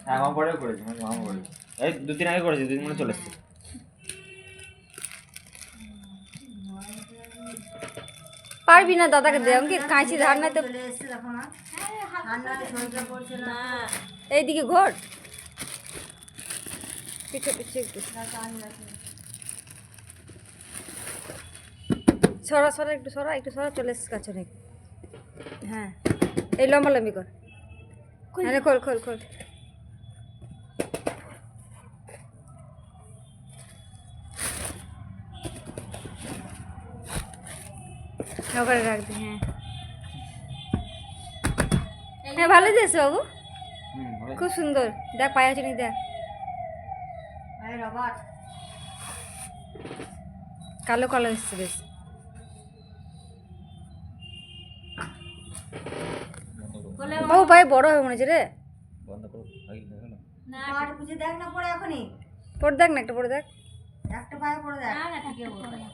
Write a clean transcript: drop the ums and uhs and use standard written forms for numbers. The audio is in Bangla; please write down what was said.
মামা পরেও করেছি, মামা করে এই 2-3 আগে করেছি, 2 দিন মনে চলে এসছে। পারবি না দাদাকে দে, আমাকে কাঁচি ধার না তো। এইদিকে ঘোর, পিছে পিছে একটু সরা সরা, একটু সরা, একটু সরা, চলে এসছে কাছে নাকি। হ্যাঁ এই লম্বা লম্বি কর, হ্যাঁ খোল খোল খোল। ওখানে রাখবি। হ্যাঁ হ্যাঁ ভালো দিয়েছে বাবু, খুব সুন্দর। দেখ পায়ে আছে নি, দেখ কালো কালো এসছে বেশ। বাবু পায়ে বড় হবে মনে হচ্ছে রে। বন্ধ করো, পরে দেখ না, একটা পরে দেখ। একটা পায়ে পড়ে দেখ।